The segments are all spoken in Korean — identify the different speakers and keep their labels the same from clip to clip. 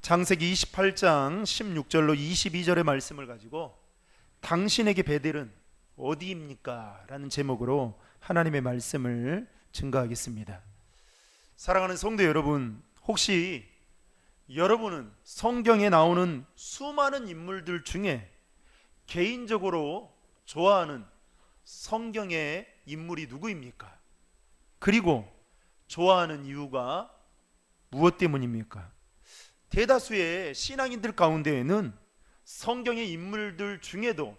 Speaker 1: 창세기 28장 16절로 22절의 말씀을 가지고 당신에게 베델은 어디입니까? 라는 제목으로 하나님의 말씀을 증거하겠습니다. 사랑하는 성도 여러분, 혹시 여러분은 성경에 나오는 수많은 인물들 중에 개인적으로 좋아하는 성경의 인물이 누구입니까? 그리고 좋아하는 이유가 무엇 때문입니까? 대다수의 신앙인들 가운데에는 성경의 인물들 중에도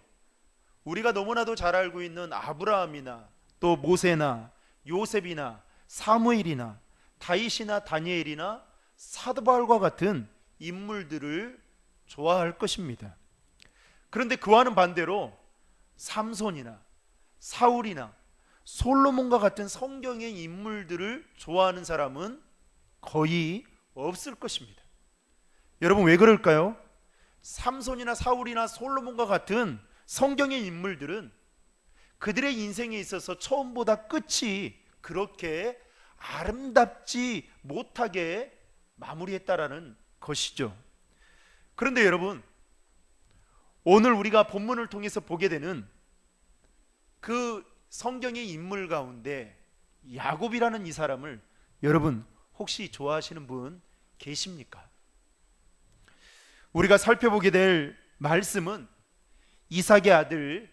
Speaker 1: 우리가 너무나도 잘 알고 있는 아브라함이나 또 모세나 요셉이나 사무엘이나 다윗이나 다니엘이나 사도 바울과 같은 인물들을 좋아할 것입니다. 그런데 그와는 반대로 삼손이나 사울이나 솔로몬과 같은 성경의 인물들을 좋아하는 사람은 거의 없을 것입니다. 여러분, 왜 그럴까요? 삼손이나 사울이나 솔로몬과 같은 성경의 인물들은 그들의 인생에 있어서 처음보다 끝이 그렇게 아름답지 못하게 마무리했다라는 것이죠. 그런데 여러분, 오늘 우리가 본문을 통해서 보게 되는 그 성경의 인물 가운데 야곱이라는 이 사람을 여러분 혹시 좋아하시는 분 계십니까? 우리가 살펴보게 될 말씀은 이삭의 아들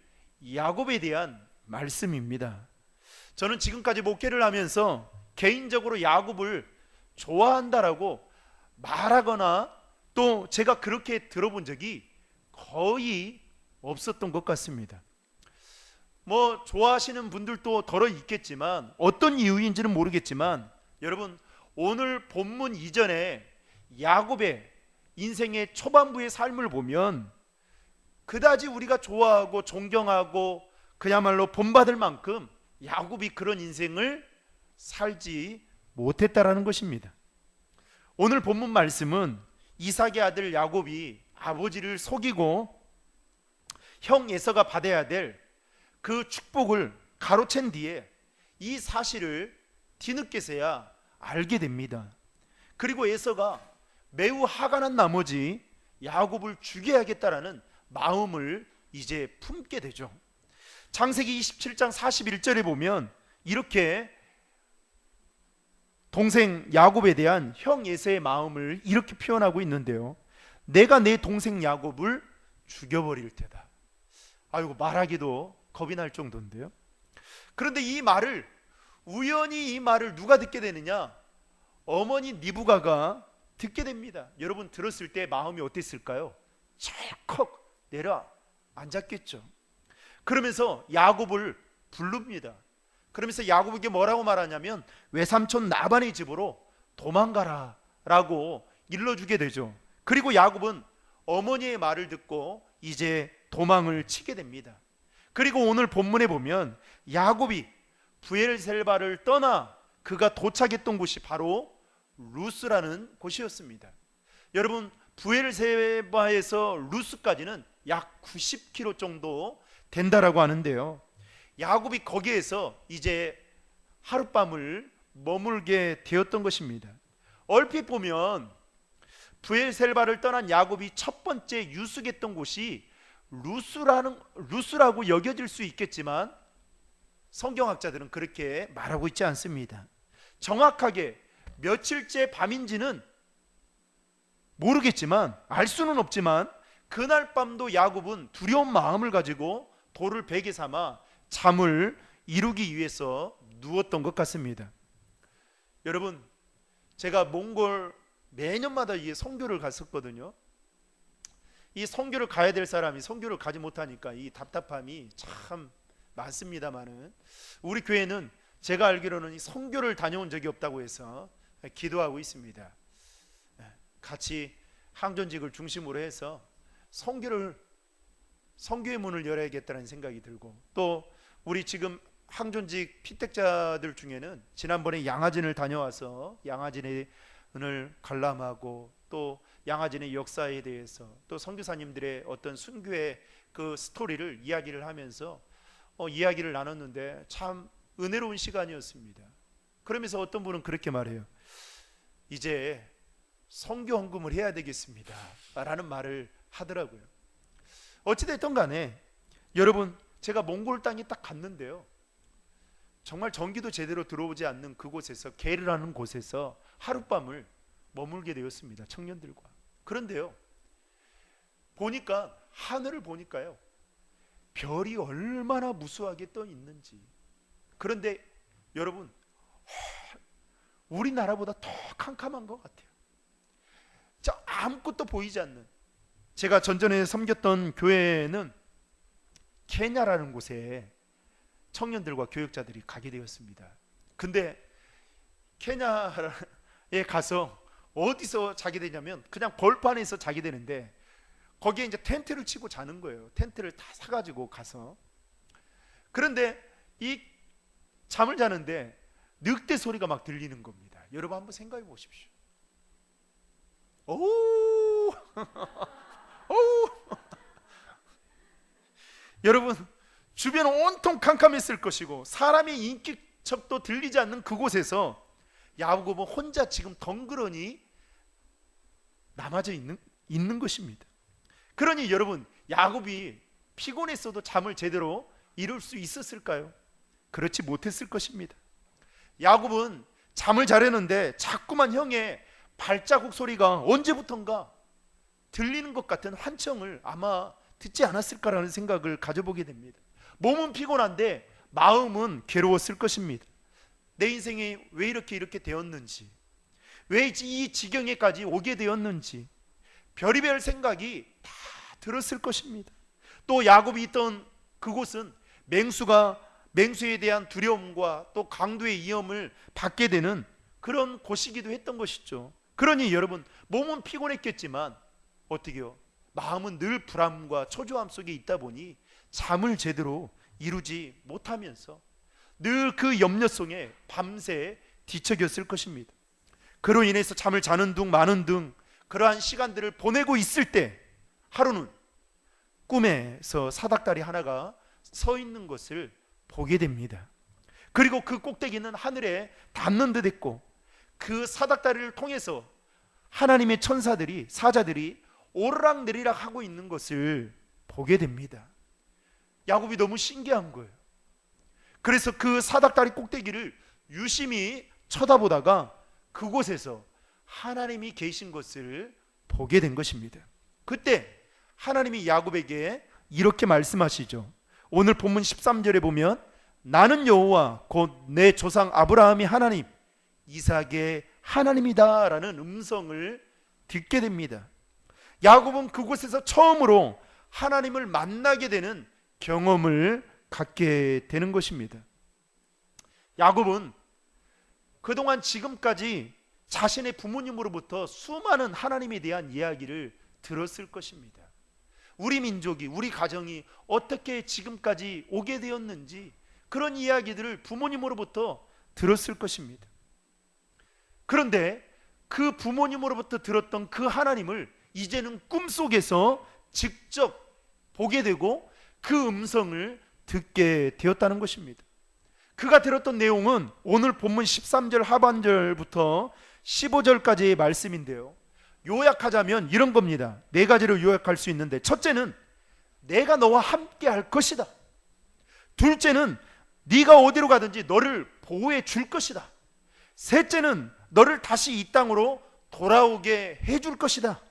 Speaker 1: 야곱에 대한 말씀입니다. 저는 지금까지 목회를 하면서 개인적으로 야곱을 좋아한다라고 말하거나 또 제가 그렇게 들어본 적이 거의 없었던 것 같습니다. 뭐 좋아하시는 분들도 더러 있겠지만 어떤 이유인지는 모르겠지만 여러분, 오늘 본문 이전에 야곱의 인생의 초반부의 삶을 보면 그다지 우리가 좋아하고 존경하고 그야말로 본받을 만큼 야곱이 그런 인생을 살지 못했다라는 것입니다. 오늘 본문 말씀은 이삭의 아들 야곱이 아버지를 속이고 형 에서가 받아야 될 그 축복을 가로챈 뒤에 이 사실을 뒤늦게서야 알게 됩니다. 그리고 에서가 매우 화가 난 나머지 야곱을 죽여야겠다라는 마음을 이제 품게 되죠. 창세기 27장 41절에 보면 이렇게 동생 야곱에 대한 형 에서의 마음을 이렇게 표현하고 있는데요. 내가 내 동생 야곱을 죽여버릴 테다. 아이고, 말하기도 겁이 날 정도인데요. 그런데 이 말을 우연히 이 말을 누가 듣게 되느냐? 어머니 리브가가 듣게 됩니다. 여러분, 들었을 때 마음이 어땠을까요? 철컥 내려앉았겠죠. 그러면서 야곱을 부릅니다. 그러면서 야곱에게 뭐라고 말하냐면 외삼촌 라반의 집으로 도망가라 라고 일러주게 되죠. 그리고 야곱은 어머니의 말을 듣고 이제 도망을 치게 됩니다. 그리고 오늘 본문에 보면 야곱이 브엘셀바를 떠나 그가 도착했던 곳이 바로 루스라는 곳이었습니다. 여러분, 브엘셀바에서 루스까지는 약 90km 정도 된다라고 하는데요. 야곱이 거기에서 이제 하룻밤을 머물게 되었던 것입니다. 얼핏 보면 브엘셀바를 떠난 야곱이 첫 번째 유숙했던 곳이 루스라고 여겨질 수 있겠지만 성경학자들은 그렇게 말하고 있지 않습니다. 정확하게 며칠째 밤인지는 모르겠지만 알 수는 없지만 그날 밤도 야곱은 두려운 마음을 가지고 돌을 베개 삼아 잠을 이루기 위해서 누웠던 것 같습니다. 여러분, 제가 몽골 매년마다 이 선교를 갔었거든요. 이 선교를 가야 될 사람이 선교를 가지 못하니까 이 답답함이 참 많습니다만은 우리 교회는 제가 알기로는 이 선교를 다녀온 적이 없다고 해서 기도하고 있습니다. 같이 항전직을 중심으로 해서 선교의 문을 열어야겠다는 생각이 들고, 또 우리 지금 항전직 피택자들 중에는 지난번에 양화진을 다녀와서 양화진을 관람하고 또 양화진의 역사에 대해서 또 선교사님들의 어떤 순교의 그 스토리를 이야기를 하면서 이야기를 나눴는데 참 은혜로운 시간이었습니다. 그러면서 어떤 분은 그렇게 말해요. 이제 선교 헌금을 해야 되겠습니다 라는 말을 하더라고요. 어찌됐든 간에 여러분, 제가 몽골 땅에 딱 갔는데요, 정말 전기도 제대로 들어오지 않는 그곳에서, 게르라는 곳에서 하룻밤을 머물게 되었습니다, 청년들과. 그런데요, 보니까 하늘을 보니까요, 별이 얼마나 무수하게 떠 있는지. 그런데 여러분, 우리나라보다 더 캄캄한 것 같아요. 아무것도 보이지 않는. 제가 전전에 섬겼던 교회는 케냐라는 곳에 청년들과 교역자들이 가게 되었습니다. 근데 케냐에 가서 어디서 자게 되냐면 그냥 벌판에서 자게 되는데, 거기에 이제 텐트를 치고 자는 거예요. 텐트를 다 사가지고 가서. 그런데 이 잠을 자는데 늑대 소리가 막 들리는 겁니다. 여러분 한번 생각해 보십시오. 오, 오. 여러분, 주변 온통 캄캄했을 것이고 사람의 인기척도 들리지 않는 그곳에서 야곱은 혼자 지금 덩그러니 남아져 있는 것입니다. 그러니 여러분, 야곱이 피곤했어도 잠을 제대로 이룰 수 있었을까요? 그렇지 못했을 것입니다. 야곱은 잠을 자려는데 자꾸만 형의 발자국 소리가 언제부턴가 들리는 것 같은 환청을 아마 듣지 않았을까라는 생각을 가져보게 됩니다. 몸은 피곤한데 마음은 괴로웠을 것입니다. 내 인생이 왜 이렇게 되었는지, 왜 이 지경에까지 오게 되었는지 별의별 생각이 다 들었을 것입니다. 또 야곱이 있던 그곳은 맹수에 대한 두려움과 또 강도의 위험을 받게 되는 그런 곳이기도 했던 것이죠. 그러니 여러분, 몸은 피곤했겠지만 어떻게요? 마음은 늘 불안과 초조함 속에 있다 보니 잠을 제대로 이루지 못하면서 늘 그 염려 속에 밤새 뒤척였을 것입니다. 그로 인해서 잠을 자는 둥 마는 둥 그러한 시간들을 보내고 있을 때 하루는 꿈에서 사닥다리 하나가 서 있는 것을 보게 됩니다. 그리고 그 꼭대기는 하늘에 닿는 듯 했고, 그 사닥다리를 통해서 하나님의 천사들이, 사자들이 오르락내리락 하고 있는 것을 보게 됩니다. 야곱이 너무 신기한 거예요. 그래서 그 사닥다리 꼭대기를 유심히 쳐다보다가 그곳에서 하나님이 계신 것을 보게 된 것입니다. 그때 하나님이 야곱에게 이렇게 말씀하시죠. 오늘 본문 13절에 보면 나는 여호와 곧 내 조상 아브라함이 하나님, 이삭의 하나님이다 라는 음성을 듣게 됩니다. 야곱은 그곳에서 처음으로 하나님을 만나게 되는 경험을 갖게 되는 것입니다. 야곱은 그동안 지금까지 자신의 부모님으로부터 수많은 하나님에 대한 이야기를 들었을 것입니다. 우리 민족이, 우리 가정이 어떻게 지금까지 오게 되었는지 그런 이야기들을 부모님으로부터 들었을 것입니다. 그런데 그 부모님으로부터 들었던 그 하나님을 이제는 꿈속에서 직접 보게 되고 그 음성을 듣게 되었다는 것입니다. 그가 들었던 내용은 오늘 본문 13절 하반절부터 15절까지의 말씀인데요, 요약하자면 이런 겁니다. 네 가지로 요약할 수 있는데, 첫째는 내가 너와 함께 할 것이다. 둘째는 네가 어디로 가든지 너를 보호해 줄 것이다. 셋째는 너를 다시 이 땅으로 돌아오게 해줄 것이다.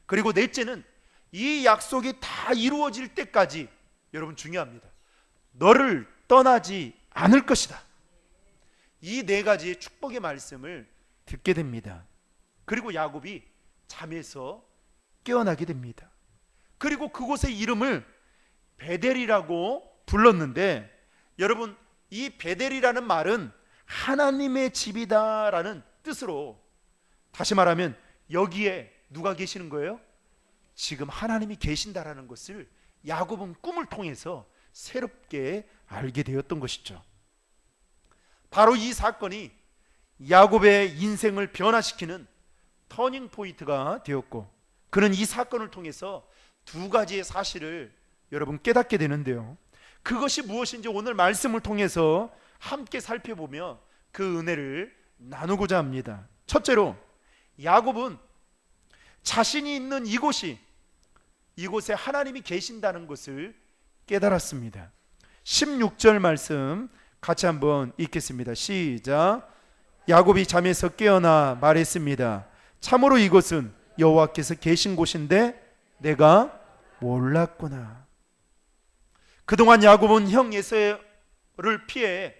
Speaker 1: 그리고 넷째는 이 약속이 다 이루어질 때까지, 여러분 중요합니다, 너를 떠나지 않을 것이다. 이 네 가지의 축복의 말씀을 듣게 됩니다. 그리고 야곱이 잠에서 깨어나게 됩니다. 그리고 그곳의 이름을 베델이라고 불렀는데, 여러분 이 베델이라는 말은 하나님의 집이다라는 뜻으로, 다시 말하면 여기에 누가 계시는 거예요? 지금 하나님이 계신다라는 것을 야곱은 꿈을 통해서 새롭게 알게 되었던 것이죠. 바로 이 사건이 야곱의 인생을 변화시키는 터닝 포인트가 되었고, 그는 이 사건을 통해서 두 가지의 사실을 여러분 깨닫게 되는데요, 그것이 무엇인지 오늘 말씀을 통해서 함께 살펴보며 그 은혜를 나누고자 합니다. 첫째로, 야곱은 자신이 있는 이곳에 하나님이 계신다는 것을 깨달았습니다. 16절 말씀 같이 한번 읽겠습니다. 시작. 야곱이 잠에서 깨어나 말했습니다. 참으로 이곳은 여호와께서 계신 곳인데 내가 몰랐구나. 그동안 야곱은 형 에서를 피해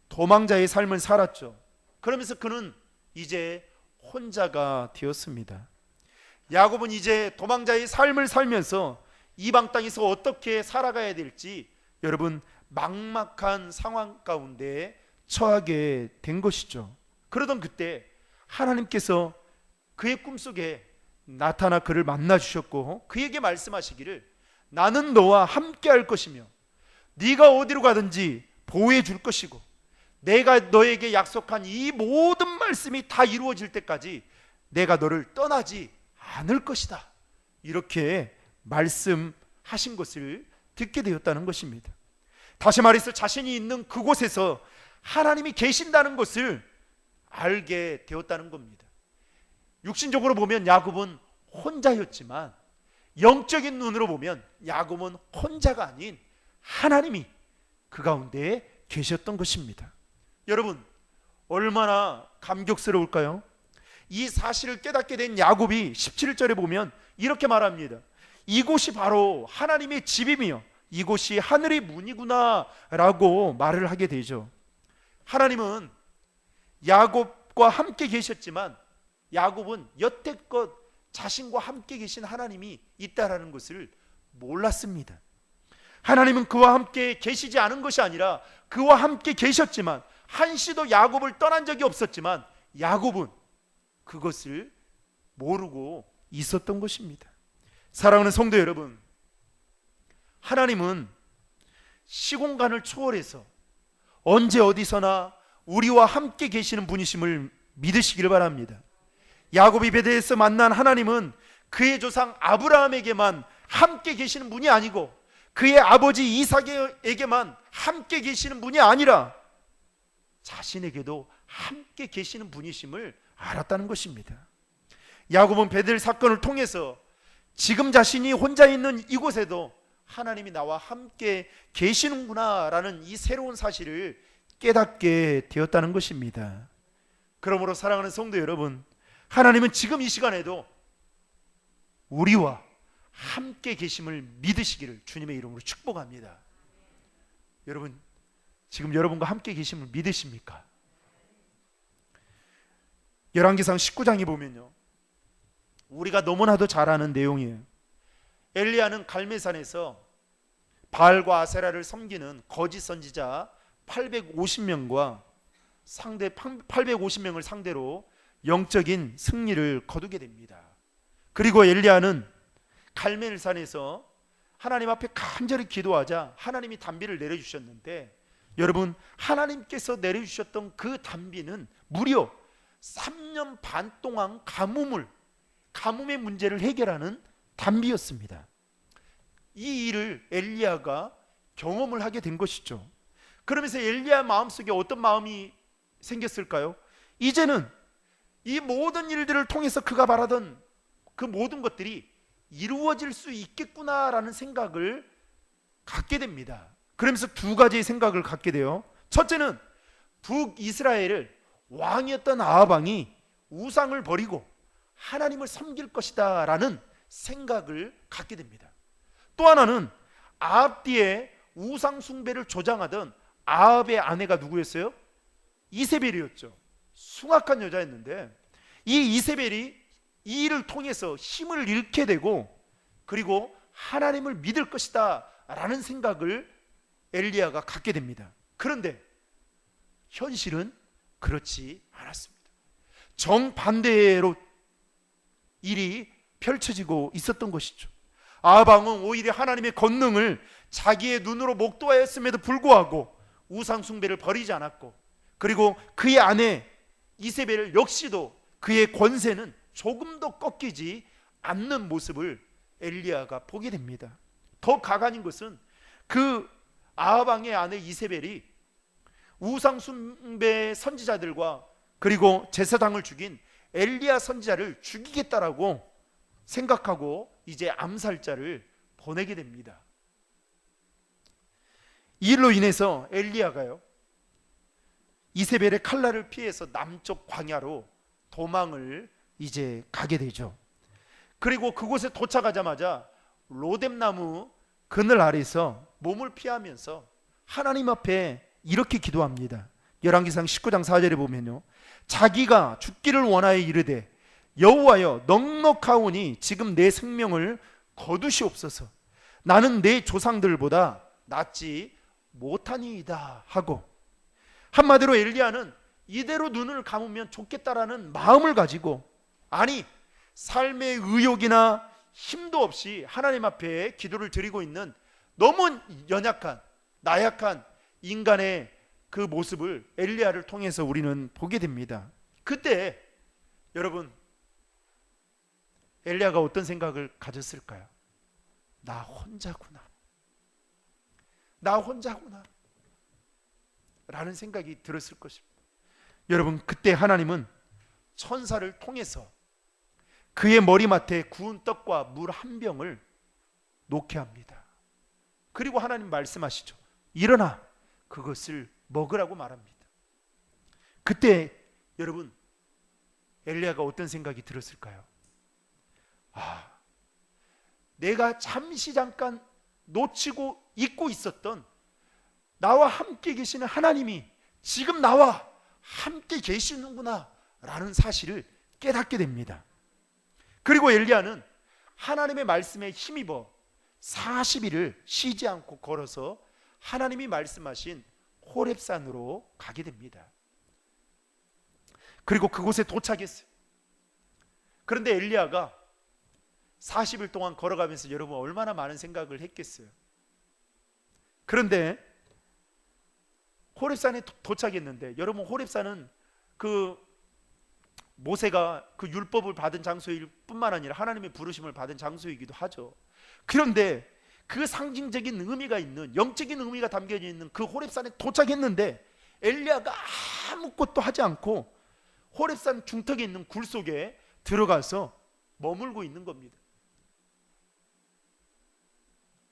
Speaker 1: 도망자의 삶을 살았죠. 그러면서 그는 이제 혼자가 되었습니다. 야곱은 이제 도망자의 삶을 살면서 이방 땅에서 어떻게 살아가야 될지 여러분 막막한 상황 가운데 처하게 된 것이죠. 그러던 그때 하나님께서 그의 꿈속에 나타나 그를 만나 주셨고 그에게 말씀하시기를 나는 너와 함께 할 것이며 네가 어디로 가든지 보호해 줄 것이고 내가 너에게 약속한 이 모든 말씀이 다 이루어질 때까지 내가 너를 떠나지 않을 것이다. 이렇게 말씀하신 것을 듣게 되었다는 것입니다. 다시 말해서 자신이 있는 그곳에서 하나님이 계신다는 것을 알게 되었다는 겁니다. 육신적으로 보면 야곱은 혼자였지만 영적인 눈으로 보면 야곱은 혼자가 아닌 하나님이 그 가운데 계셨던 것입니다. 여러분 얼마나 감격스러울까요? 이 사실을 깨닫게 된 야곱이 17절에 보면 이렇게 말합니다. 이곳이 바로 하나님의 집이며 이곳이 하늘의 문이구나 라고 말을 하게 되죠. 하나님은 야곱과 함께 계셨지만 야곱은 여태껏 자신과 함께 계신 하나님이 있다라는 것을 몰랐습니다. 하나님은 그와 함께 계시지 않은 것이 아니라 그와 함께 계셨지만 한시도 야곱을 떠난 적이 없었지만 야곱은 그것을 모르고 있었던 것입니다. 사랑하는 성도 여러분, 하나님은 시공간을 초월해서 언제 어디서나 우리와 함께 계시는 분이심을 믿으시기를 바랍니다. 야곱이 베델에서 만난 하나님은 그의 조상 아브라함에게만 함께 계시는 분이 아니고 그의 아버지 이삭에게만 함께 계시는 분이 아니라 자신에게도 함께 계시는 분이심을 알았다는 것입니다. 야곱은 베델 사건을 통해서 지금 자신이 혼자 있는 이곳에도 하나님이 나와 함께 계시는구나 라는 이 새로운 사실을 깨닫게 되었다는 것입니다. 그러므로 사랑하는 성도 여러분, 하나님은 지금 이 시간에도 우리와 함께 계심을 믿으시기를 주님의 이름으로 축복합니다. 여러분 지금 여러분과 함께 계심을 믿으십니까? 열왕기상 19장에 보면요, 우리가 너무나도 잘 아는 내용이에요. 엘리야는 갈멜산에서 바알과 아세라를 섬기는 거짓 선지자 850명을 상대로 영적인 승리를 거두게 됩니다. 그리고 엘리야는 갈멜산에서 하나님 앞에 간절히 기도하자 하나님이 단비를 내려주셨는데, 여러분 하나님께서 내려주셨던 그 단비는 무려 3년 반 동안 가뭄의 문제를 해결하는 단비였습니다. 이 일을 엘리야가 경험을 하게 된 것이죠. 그러면서 엘리야 마음속에 어떤 마음이 생겼을까요? 이제는 이 모든 일들을 통해서 그가 바라던 그 모든 것들이 이루어질 수 있겠구나라는 생각을 갖게 됩니다. 그러면서 두 가지의 생각을 갖게 돼요. 첫째는 북이스라엘을 왕이었던 아합 왕이 우상을 버리고 하나님을 섬길 것이다 라는 생각을 갖게 됩니다. 또 하나는 아합 뒤에 우상 숭배를 조장하던 아합의 아내가 누구였어요? 이세벨이었죠. 숭악한 여자였는데 이 이세벨이 이 일을 통해서 힘을 잃게 되고 그리고 하나님을 믿을 것이다 라는 생각을 엘리야가 갖게 됩니다. 그런데 현실은 그렇지 않았습니다. 정반대로 일이 펼쳐지고 있었던 것이죠. 아합 왕은 오히려 하나님의 권능을 자기의 눈으로 목도하였음에도 불구하고 우상 숭배를 버리지 않았고, 그리고 그의 아내 이세벨 역시도 그의 권세는 조금도 꺾이지 않는 모습을 엘리야가 보게 됩니다. 더 가관인 것은 그 아합 왕의 아내 이세벨이 우상 숭배 선지자들과 그리고 제사장을 죽인 엘리야 선지자를 죽이겠다라고 생각하고 이제 암살자를 보내게 됩니다. 이 일로 인해서 엘리야가요, 이세벨의 칼날을 피해서 남쪽 광야로 도망을 이제 가게 되죠. 그리고 그곳에 도착하자마자 로뎀나무 그늘 아래서 몸을 피하면서 하나님 앞에 이렇게 기도합니다. 열왕기상 19장 4절에 보면요, 자기가 죽기를 원하여 이르되 여호와여 넉넉하오니 지금 내 생명을 거두시옵소서. 나는 내 조상들보다 낫지 못하니이다 하고, 한마디로 엘리야는 이대로 눈을 감으면 좋겠다라는 마음을 가지고, 아니 삶의 의욕이나 힘도 없이 하나님 앞에 기도를 드리고 있는 너무 연약한 나약한 인간의 그 모습을 엘리야를 통해서 우리는 보게 됩니다. 그때 여러분, 엘리야가 어떤 생각을 가졌을까요? 나 혼자구나, 나 혼자구나 라는 생각이 들었을 것입니다. 여러분, 그때 하나님은 천사를 통해서 그의 머리맡에 구운 떡과 물 한 병을 놓게 합니다. 그리고 하나님 말씀하시죠. 일어나 그것을 먹으라고 말합니다. 그때 여러분, 엘리야가 어떤 생각이 들었을까요? 내가 잠시 잠깐 놓치고 잊고 있었던 나와 함께 계시는 하나님이 지금 나와 함께 계시는구나 라는 사실을 깨닫게 됩니다. 그리고 엘리야는 하나님의 말씀에 힘입어 40일을 쉬지 않고 걸어서 하나님이 말씀하신 호렙산으로 가게 됩니다. 그리고 그곳에 도착했어요. 그런데 엘리야가 40일 동안 걸어가면서 여러분 얼마나 많은 생각을 했겠어요. 그런데 호렙산에 도착했는데, 여러분 호렙산은 그 모세가 그 율법을 받은 장소일 뿐만 아니라 하나님의 부르심을 받은 장소이기도 하죠. 그런데 그 상징적인 의미가 있는, 영적인 의미가 담겨져 있는 그 호렙산에 도착했는데 엘리야가 아무것도 하지 않고 호렙산 중턱에 있는 굴 속에 들어가서 머물고 있는 겁니다.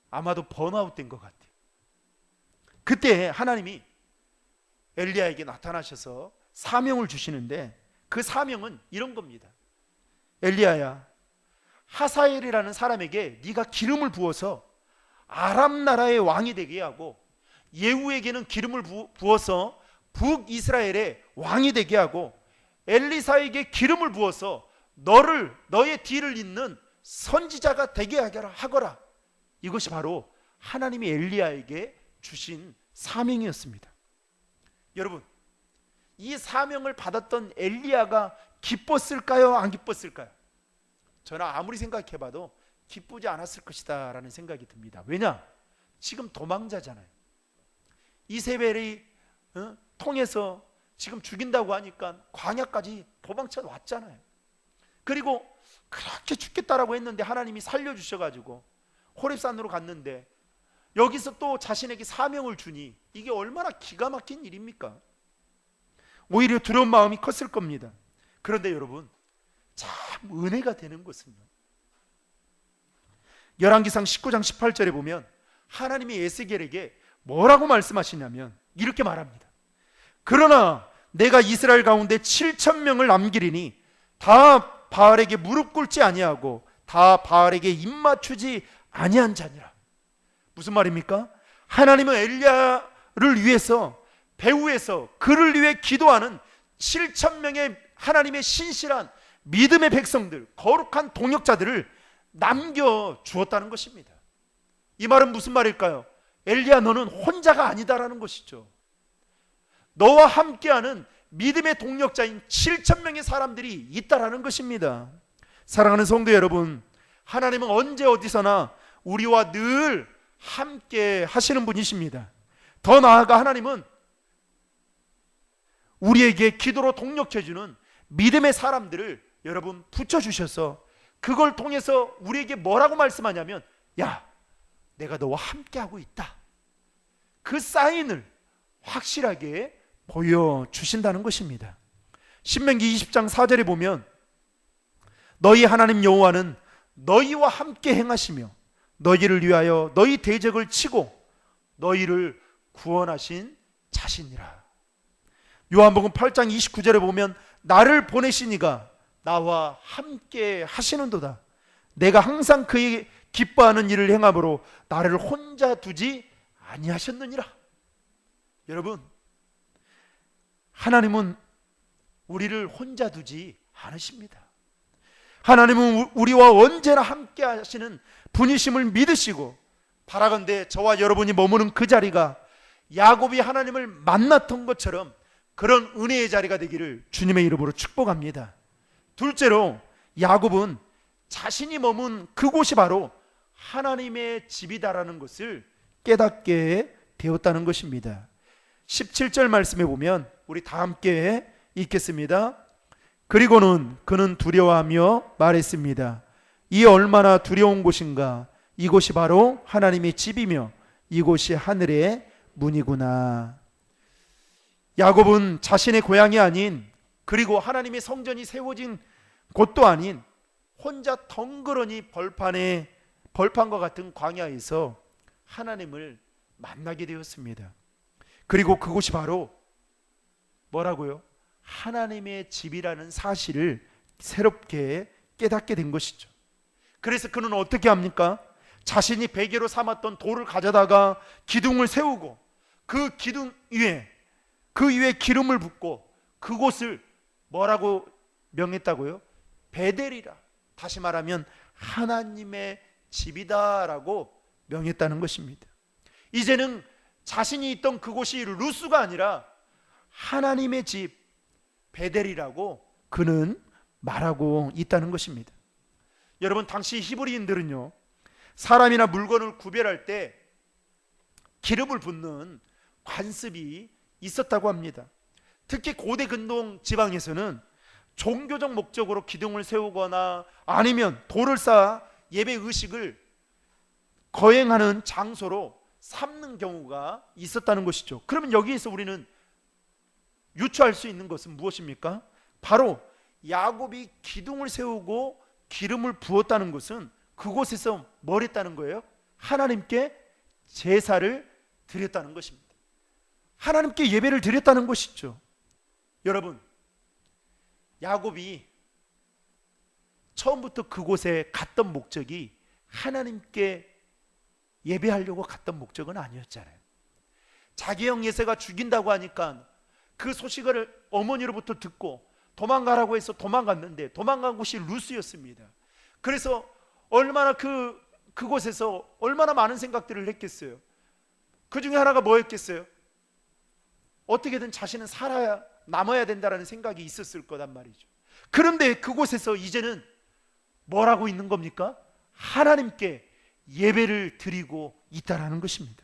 Speaker 1: 아마도 번아웃 된 것 같아요. 그때 하나님이 엘리야에게 나타나셔서 사명을 주시는데, 그 사명은 이런 겁니다. 엘리야야, 하사엘이라는 사람에게 네가 기름을 부어서 아람 나라의 왕이 되게 하고, 예후에게는 기름을 부어서 북이스라엘의 왕이 되게 하고, 엘리사에게 기름을 부어서 너의 뒤를 잇는 선지자가 되게 하거라. 이것이 바로 하나님이 엘리야에게 주신 사명이었습니다. 여러분, 이 사명을 받았던 엘리야가 기뻤을까요? 안 기뻤을까요? 저는 아무리 생각해봐도 기쁘지 않았을 것이다 라는 생각이 듭니다. 왜냐? 지금 도망자잖아요. 이세벨이 통해서 지금 죽인다고 하니까 광야까지 도망쳐 왔잖아요. 그리고 그렇게 죽겠다라고 했는데 하나님이 살려주셔가지고 호렙산으로 갔는데, 여기서 또 자신에게 사명을 주니 이게 얼마나 기가 막힌 일입니까? 오히려 두려운 마음이 컸을 겁니다. 그런데 여러분, 참 은혜가 되는 것은요, 열왕기상 19장 18절에 보면 하나님이 에스겔에게 뭐라고 말씀하시냐면 이렇게 말합니다. 그러나 내가 이스라엘 가운데 7,000명을 남기리니 다 바알에게 무릎 꿇지 아니하고 다 바알에게 입 맞추지 아니한 자니라. 무슨 말입니까? 하나님은 엘리야를 위해서 배후에서 그를 위해 기도하는 7,000명의 하나님의 신실한 믿음의 백성들, 거룩한 동역자들을 남겨주었다는 것입니다. 이 말은 무슨 말일까요? 엘리야, 너는 혼자가 아니다라는 것이죠. 너와 함께하는 믿음의 동력자인 7,000명의 사람들이 있다라는 것입니다. 사랑하는 성도 여러분, 하나님은 언제 어디서나 우리와 늘 함께 하시는 분이십니다. 더 나아가 하나님은 우리에게 기도로 동력해주는 믿음의 사람들을 여러분 붙여주셔서 그걸 통해서 우리에게 뭐라고 말씀하냐면, 야, 내가 너와 함께하고 있다, 그 사인을 확실하게 보여주신다는 것입니다. 신명기 20장 4절에 보면 너희 하나님 여호와는 너희와 함께 행하시며 너희를 위하여 너희 대적을 치고 너희를 구원하신 자신이라. 요한복음 8장 29절에 보면 나를 보내시니가 나와 함께 하시는도다. 내가 항상 그의 기뻐하는 일을 행함으로 나를 혼자 두지 아니하셨느니라. 여러분, 하나님은 우리를 혼자 두지 않으십니다. 하나님은 우리와 언제나 함께 하시는 분이심을 믿으시고, 바라건대 저와 여러분이 머무는 그 자리가 야곱이 하나님을 만났던 것처럼 그런 은혜의 자리가 되기를 주님의 이름으로 축복합니다. 둘째로, 야곱은 자신이 머문 그곳이 바로 하나님의 집이다라는 것을 깨닫게 되었다는 것입니다. 17절 말씀에 보면 우리 다 함께 읽겠습니다. 그리고는 그는 두려워하며 말했습니다. 이 얼마나 두려운 곳인가. 이곳이 바로 하나님의 집이며 이곳이 하늘의 문이구나. 야곱은 자신의 고향이 아닌, 그리고 하나님의 성전이 세워진 곳도 아닌 혼자 덩그러니 벌판과 같은 광야에서 하나님을 만나게 되었습니다. 그리고 그곳이 바로 뭐라고요? 하나님의 집이라는 사실을 새롭게 깨닫게 된 것이죠. 그래서 그는 어떻게 합니까? 자신이 베개로 삼았던 돌을 가져다가 기둥을 세우고 그 기둥 위에 기름을 붓고 그곳을 뭐라고 명했다고요? 베델이라, 다시 말하면 하나님의 집이다라고 명했다는 것입니다. 이제는 자신이 있던 그곳이 루스가 아니라 하나님의 집 베델이라고 그는 말하고 있다는 것입니다. 여러분, 당시 히브리인들은요, 사람이나 물건을 구별할 때 기름을 붓는 관습이 있었다고 합니다. 특히 고대 근동 지방에서는 종교적 목적으로 기둥을 세우거나 아니면 돌을 쌓아 예배 의식을 거행하는 장소로 삼는 경우가 있었다는 것이죠. 그러면 여기에서 우리는 유추할 수 있는 것은 무엇입니까? 바로 야곱이 기둥을 세우고 기름을 부었다는 것은 그곳에서 뭘 했다는 거예요? 하나님께 제사를 드렸다는 것입니다. 하나님께 예배를 드렸다는 것이죠. 여러분, 야곱이 처음부터 그곳에 갔던 목적이 하나님께 예배하려고 갔던 목적은 아니었잖아요. 자기 형 예세가 죽인다고 하니까 그 소식을 어머니로부터 듣고 도망가라고 해서 도망갔는데 도망간 곳이 루스였습니다. 그래서 얼마나 그곳에서 얼마나 많은 생각들을 했겠어요. 그 중에 하나가 뭐였겠어요? 어떻게든 자신은 남아야 된다라는 생각이 있었을 거란 말이죠. 그런데 그곳에서 이제는 뭘 하고 있는 겁니까? 하나님께 예배를 드리고 있다라는 것입니다.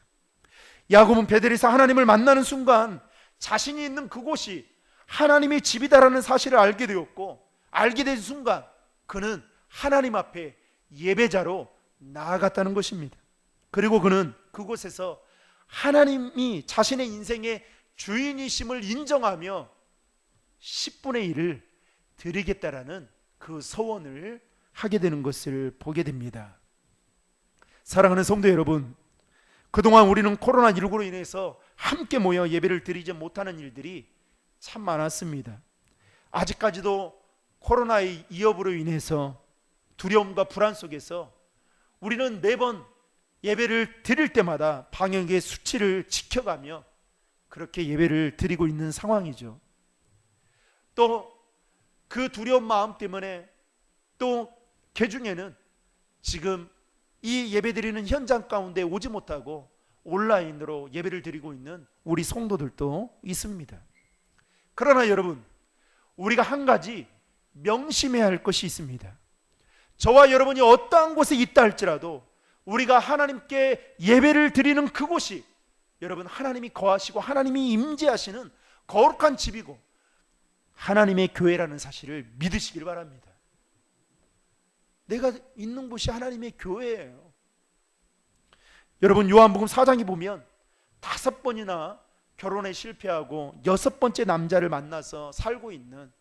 Speaker 1: 야곱은 베델에서 하나님을 만나는 순간 자신이 있는 그곳이 하나님의 집이다라는 사실을 알게 되었고, 알게 된 순간 그는 하나님 앞에 예배자로 나아갔다는 것입니다. 그리고 그는 그곳에서 하나님이 자신의 인생의 주인이심을 인정하며 10분의 1을 드리겠다라는 그 서원을 하게 되는 것을 보게 됩니다. 사랑하는 성도 여러분, 그동안 우리는 코로나19로 인해서 함께 모여 예배를 드리지 못하는 일들이 참 많았습니다. 아직까지도 코로나의 위협으로 인해서 두려움과 불안 속에서 우리는 매번 예배를 드릴 때마다 방역의 수치를 지켜가며 그렇게 예배를 드리고 있는 상황이죠. 또 그 두려운 마음 때문에 또 개중에는 지금 이 예배 드리는 현장 가운데 오지 못하고 온라인으로 예배를 드리고 있는 우리 성도들도 있습니다. 그러나 여러분, 우리가 한 가지 명심해야 할 것이 있습니다. 저와 여러분이 어떠한 곳에 있다 할지라도 우리가 하나님께 예배를 드리는 그곳이 여러분 하나님이 거하시고 하나님이 임재하시는 거룩한 집이고 하나님의 교회라는 사실을 믿으시길 바랍니다. 내가 있는 곳이 하나님의 교회예요. 여러분, 요한복음 4장에 보면 5번이나 결혼에 실패하고 6번째 남자를 만나서 살고 있는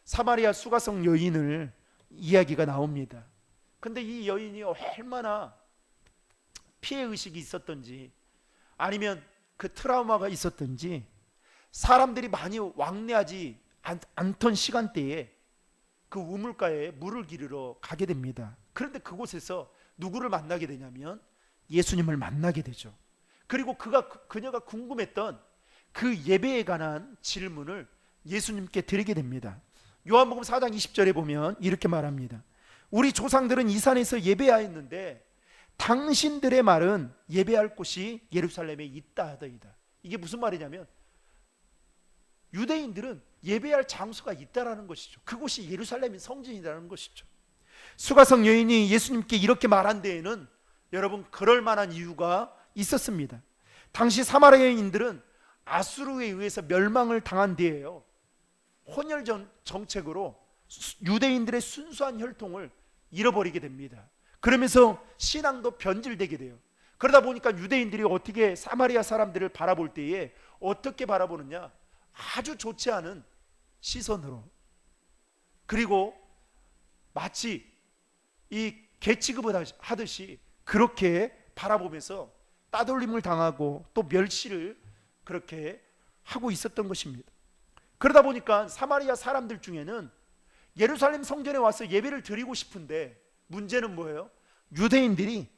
Speaker 1: 사마리아 수가성 여인을 이야기가 나옵니다. 근데 이 여인이 얼마나 피해의식이 있었던지, 아니면 그 트라우마가 있었던지, 사람들이 많이 왕래하지 않던 시간대에 그 우물가에 물을 기르러 가게 됩니다. 그런데 그곳에서 누구를 만나게 되냐면 예수님을 만나게 되죠. 그리고 그녀가 궁금했던 그 예배에 관한 질문을 예수님께 드리게 됩니다. 요한복음 4장 20절에 보면 이렇게 말합니다. 우리 조상들은 이 산에서 예배하였는데 당신들의 말은 예배할 곳이 예루살렘에 있다 하더이다. 이게 무슨 말이냐면 유대인들은 예배할 장소가 있다라는 것이죠. 그곳이 예루살렘의 성전이라는 것이죠. 수가성 여인이 예수님께 이렇게 말한 데에는 여러분 그럴 만한 이유가 있었습니다. 당시 사마리아인들은 아수르에 의해서 멸망을 당한 뒤에요, 혼혈 정책으로 유대인들의 순수한 혈통을 잃어버리게 됩니다. 그러면서 신앙도 변질되게 돼요. 그러다 보니까 유대인들이 어떻게 사마리아 사람들을 바라볼 때에 어떻게 바라보느냐, 아주 좋지 않은 시선으로, 그리고 마치 이 개취급을 하듯이 그렇게 바라보면서 따돌림을 당하고 또 멸시를 그렇게 하고 있었던 것입니다. 그러다 보니까 사마리아 사람들 중에는 예루살렘 성전에 와서 예배를 드리고 싶은데 문제는 뭐예요? 유대인들이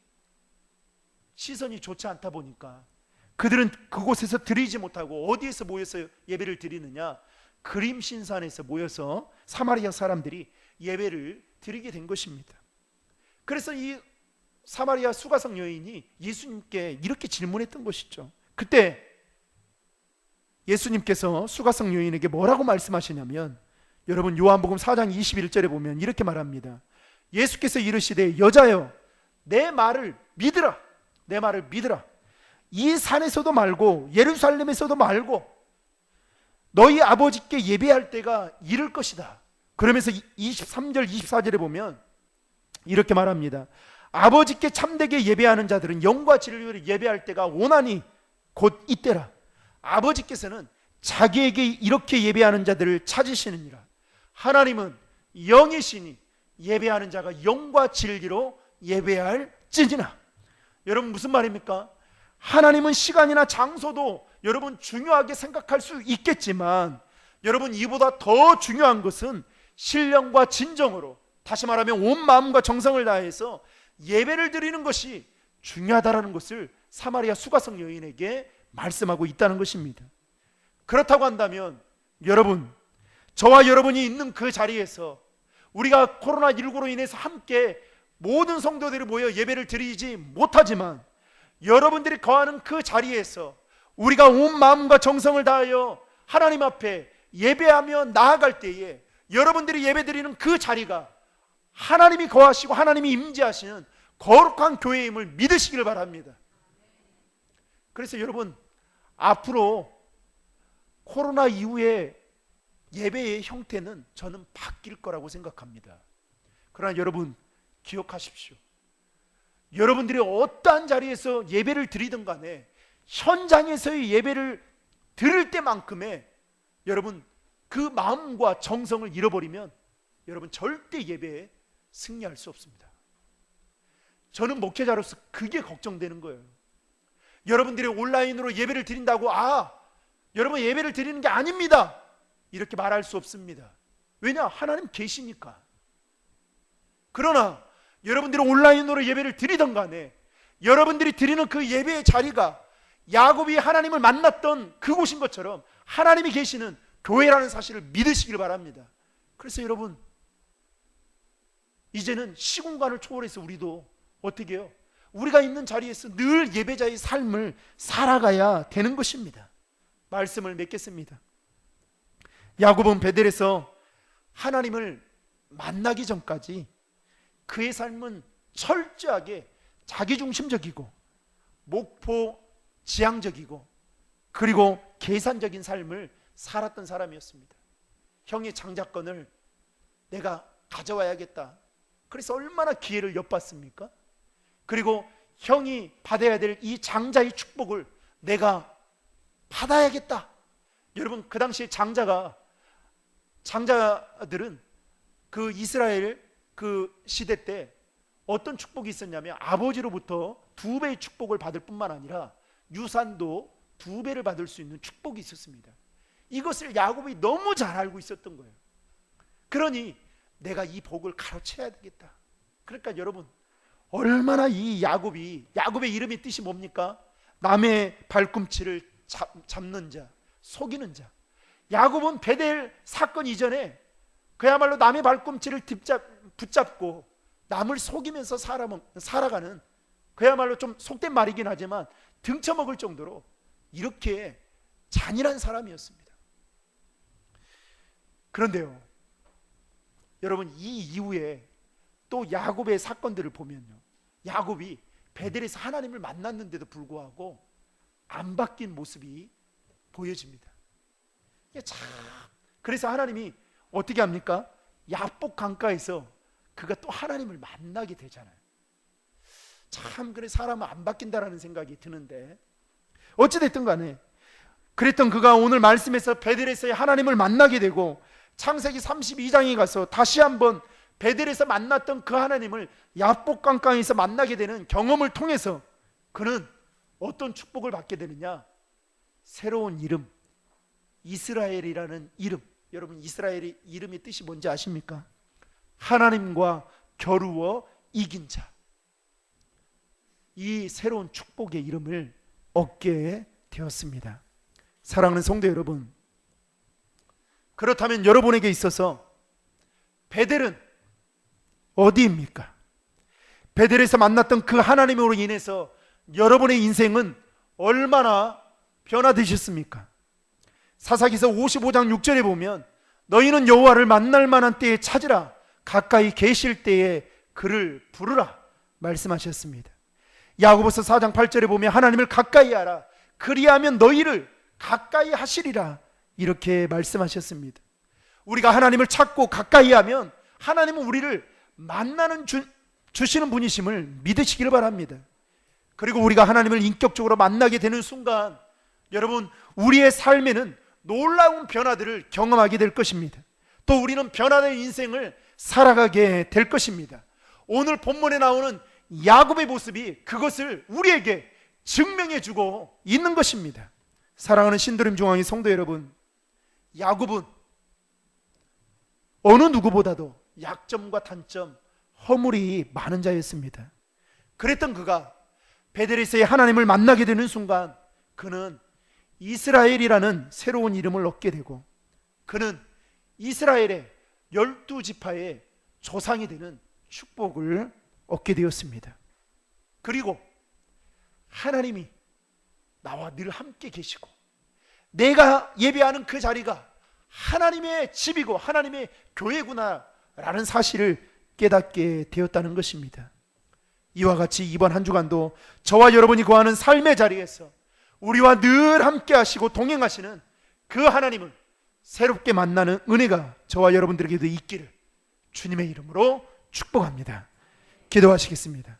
Speaker 1: 시선이 좋지 않다 보니까 그들은 그곳에서 드리지 못하고 어디에서 모여서 예배를 드리느냐? 그림신산에서 모여서 사마리아 사람들이 예배를 드리게 된 것입니다. 그래서 이 사마리아 수가성 여인이 예수님께 이렇게 질문했던 것이죠. 그때 예수님께서 수가성 여인에게 뭐라고 말씀하시냐면, 여러분 요한복음 4장 21절에 보면 이렇게 말합니다. 예수께서 이르시되 여자여 내 말을 믿으라, 내 말을 믿으라. 이 산에서도 말고 예루살렘에서도 말고 너희 아버지께 예배할 때가 이를 것이다. 그러면서 23절 24절에 보면 이렇게 말합니다. 아버지께 참되게 예배하는 자들은 영과 진리로 예배할 때가 오나니 곧 이때라. 아버지께서는 자기에게 이렇게 예배하는 자들을 찾으시느니라. 하나님은 영이시니 예배하는 자가 영과 진리로 예배할지니라. 여러분 무슨 말입니까? 하나님은 시간이나 장소도 여러분 중요하게 생각할 수 있겠지만, 여러분 이보다 더 중요한 것은 신령과 진정으로, 다시 말하면 온 마음과 정성을 다해서 예배를 드리는 것이 중요하다는 것을 사마리아 수가성 여인에게 말씀하고 있다는 것입니다. 그렇다고 한다면 여러분, 저와 여러분이 있는 그 자리에서 우리가 코로나19로 인해서 함께 모든 성도들이 모여 예배를 드리지 못하지만, 여러분들이 거하는 그 자리에서 우리가 온 마음과 정성을 다하여 하나님 앞에 예배하며 나아갈 때에 여러분들이 예배드리는 그 자리가 하나님이 거하시고 하나님이 임재하시는 거룩한 교회임을 믿으시길 바랍니다. 그래서 여러분, 앞으로 코로나 이후에 예배의 형태는 저는 바뀔 거라고 생각합니다. 그러나 여러분 기억하십시오. 여러분들이 어떠한 자리에서 예배를 드리든 간에 현장에서의 예배를 드릴 때만큼의 여러분 그 마음과 정성을 잃어버리면 여러분 절대 예배에 승리할 수 없습니다. 저는 목회자로서 그게 걱정되는 거예요. 여러분들이 온라인으로 예배를 드린다고 여러분 예배를 드리는 게 아닙니다 이렇게 말할 수 없습니다. 왜냐? 하나님 계시니까. 그러나 여러분들이 온라인으로 예배를 드리던 간에 여러분들이 드리는 그 예배의 자리가 야곱이 하나님을 만났던 그곳인 것처럼 하나님이 계시는 교회라는 사실을 믿으시길 바랍니다. 그래서 여러분, 이제는 시공간을 초월해서 우리도 어떻게 해요? 우리가 있는 자리에서 늘 예배자의 삶을 살아가야 되는 것입니다. 말씀을 맺겠습니다. 야곱은 베델에서 하나님을 만나기 전까지 그의 삶은 철저하게 자기중심적이고 목표지향적이고 그리고 계산적인 삶을 살았던 사람이었습니다. 형의 장자권을 내가 가져와야겠다. 그래서 얼마나 기회를 엿봤습니까? 그리고 형이 받아야 될 이 장자의 축복을 내가 받아야겠다. 여러분 그 당시에 장자들은 그 이스라엘 그 시대 때 어떤 축복이 있었냐면 아버지로부터 2배의 축복을 받을 뿐만 아니라 유산도 2배를 받을 수 있는 축복이 있었습니다. 이것을 야곱이 너무 잘 알고 있었던 거예요. 그러니 내가 이 복을 가로채야 되겠다. 그러니까 여러분, 얼마나 이 야곱의 이름의 뜻이 뭡니까? 남의 발꿈치를 잡는 자, 속이는 자. 야곱은 베델 사건 이전에 그야말로 남의 발꿈치를 붙잡고 남을 속이면서 살아가는, 그야말로 좀 속된 말이긴 하지만 등쳐먹을 정도로 이렇게 잔인한 사람이었습니다. 그런데요, 여러분, 이 이후에 또 야곱의 사건들을 보면요, 야곱이 베델에서 하나님을 만났는데도 불구하고 안 바뀐 모습이 보여집니다. 그래서 하나님이 어떻게 합니까? 야복 강가에서 그가 또 하나님을 만나게 되잖아요. 참, 그래, 사람은 안 바뀐다라는 생각이 드는데, 어찌됐든 간에 그랬던 그가 오늘 말씀에서 베델에서의 하나님을 만나게 되고, 창세기 32장에 가서 다시 한번 베델에서 만났던 그 하나님을 야복 강가에서 만나게 되는 경험을 통해서 그는 어떤 축복을 받게 되느냐? 새로운 이름, 이스라엘이라는 이름. 여러분, 이스라엘의 이름의 뜻이 뭔지 아십니까? 하나님과 겨루어 이긴 자. 이 새로운 축복의 이름을 얻게 되었습니다. 사랑하는 성도 여러분, 그렇다면 여러분에게 있어서 베델은 어디입니까? 베델에서 만났던 그 하나님으로 인해서 여러분의 인생은 얼마나 변화되셨습니까? 사사기서 55장 6절에 보면 너희는 여호와를 만날 만한 때에 찾으라, 가까이 계실 때에 그를 부르라 말씀하셨습니다. 야고보서 4장 8절에 보면 하나님을 가까이 하라, 그리하면 너희를 가까이 하시리라 이렇게 말씀하셨습니다. 우리가 하나님을 찾고 가까이 하면 하나님은 우리를 만나는 주시는 분이심을 믿으시기를 바랍니다. 그리고 우리가 하나님을 인격적으로 만나게 되는 순간 여러분, 우리의 삶에는 놀라운 변화들을 경험하게 될 것입니다. 또 우리는 변화된 인생을 살아가게 될 것입니다. 오늘 본문에 나오는 야곱의 모습이 그것을 우리에게 증명해 주고 있는 것입니다. 사랑하는 신도림 중앙의 성도 여러분, 야곱은 어느 누구보다도 약점과 단점, 허물이 많은 자였습니다. 그랬던 그가 베델에서의 하나님을 만나게 되는 순간 그는 이스라엘이라는 새로운 이름을 얻게 되고, 그는 이스라엘의 12지파의 조상이 되는 축복을 얻게 되었습니다. 그리고 하나님이 나와 늘 함께 계시고 내가 예배하는 그 자리가 하나님의 집이고 하나님의 교회구나 라는 사실을 깨닫게 되었다는 것입니다. 이와 같이 이번 한 주간도 저와 여러분이 거하는 삶의 자리에서 우리와 늘 함께 하시고 동행하시는 그 하나님을 새롭게 만나는 은혜가 저와 여러분들에게도 있기를 주님의 이름으로 축복합니다. 기도하시겠습니다.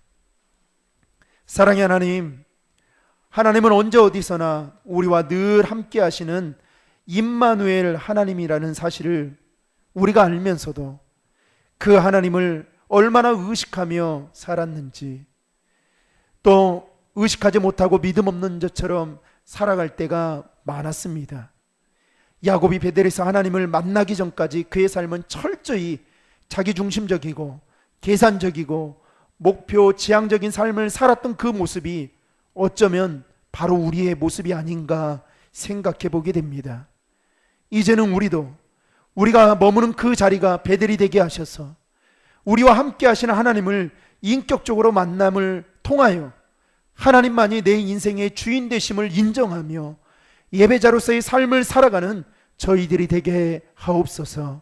Speaker 1: 사랑의 하나님, 하나님은 언제 어디서나 우리와 늘 함께 하시는 임마누엘 하나님이라는 사실을 우리가 알면서도 그 하나님을 얼마나 의식하며 살았는지, 또 의식하지 못하고 믿음 없는 자처럼 살아갈 때가 많았습니다. 야곱이 베델에서 하나님을 만나기 전까지 그의 삶은 철저히 자기중심적이고 계산적이고 목표 지향적인 삶을 살았던 그 모습이 어쩌면 바로 우리의 모습이 아닌가 생각해 보게 됩니다. 이제는 우리가 머무는 그 자리가 베델이 되게 하셔서 우리와 함께 하시는 하나님을 인격적으로 만남을 통하여 하나님만이 내 인생의 주인 되심을 인정하며 예배자로서의 삶을 살아가는 저희들이 되게 하옵소서.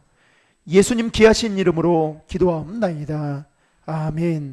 Speaker 1: 예수님 귀하신 이름으로 기도하옵나이다. 아멘.